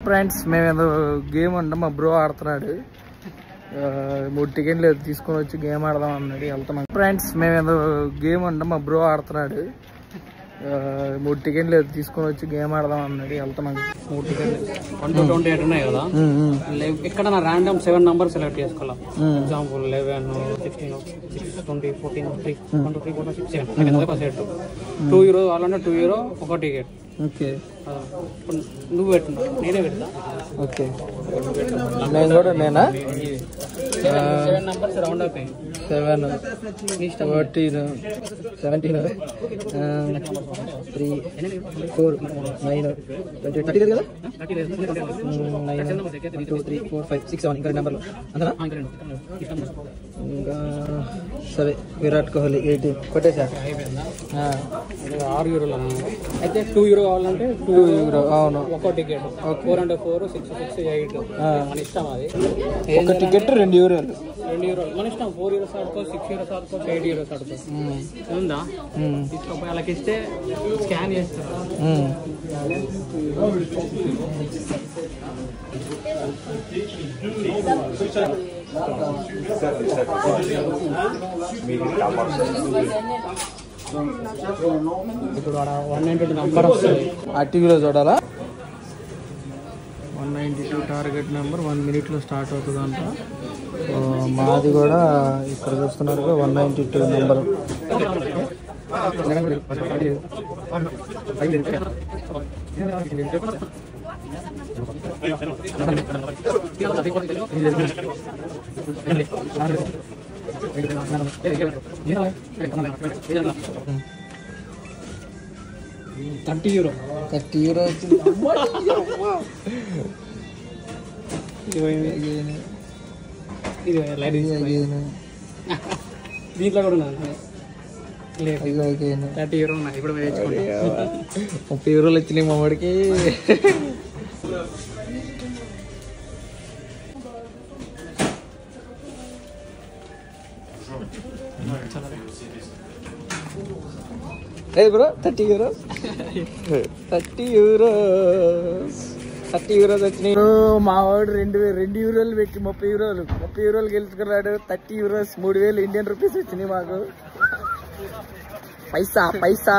Friends మేము game ఉంటాం, మా బ్రో ఆడుతున్నాడు. 3 టికెట్లు తీసుకొని వచ్చి గేమ్ ఆడదాం అన్నాడు, వెళ్తున్నాం. ఫ్రెండ్స్ మేము గేమ్ ఉంటాం, మా బ్రో ఆడుతున్నాడు. 3 టికెట్లు తీసుకొని వచ్చి గేమ్ ఆడదాం అన్నాడు, వెళ్తున్నాం. 3 టికెట్లు 1 to 28 ఉన్నాయి కదా. ఇక్కడ నా ర్యాండమ్ 7 నంబర్ సెలెక్ట్ చేసుకోవాలి. ఎగ్జాంపుల్ 11, 16, 6, 20, 14, 3, 1, 2, 3, 4, 5, 6, 7 ఒక సెట్. €2 కావాలంటే €2 ఒక టికెట్. ఓకే, నువ్వు పెట్టు, నేనే పెడతా. ఓకే, నేను కూడా నేనా 7 నంబర్స్ రౌండ్ అప్ 7, 14, 17, 3, 4, 9, 20, 30 కదా. 9, 1, 2, 3, 4, 5, 6, 7 ఇంకా 2 నెంబర్లు అంతేనా. ఇంకా సరే, విరాట్ కోహ్లీ 18 కొట్టేసా. €6 అయితే €2 కావాలంటే €2. అవును, ఒక టికెట్. 4 అంటే 4, 6, 6, 8 మన ఇష్టం. అది ఒక టికెట్ €2. €2 మన ఇష్టం. €4 ఆడుకో, €6 ఆడుకో, €8 ఆడుకో. ఉందా తీసుకోపోయి వాళ్ళకి ఇస్తే స్కాన్ చేస్తారు. ఇప్పుడు 192 నంబర్ వస్తుంది. ఆ టీవీలో చూడాలా. 192 టార్గెట్ నెంబర్ 1 minute స్టార్ట్ అవుతుందంట. మాది కూడా ఇక్కడ చూస్తున్నారు 192 నెంబర్. €30 వచ్చింది. దీంట్లో కూడా ఉన్నది. €30 ఉన్నాయి. ఇప్పుడు €30 వచ్చినాయి మా వాడికి. బ్రో €30 వచ్చినాయి. మా వాడు €2 పెట్టి €30 గెలుచుకున్నాడు. €30 3,000 ఇండియన్ రూపీస్ వచ్చినాయి మాకు. పైసా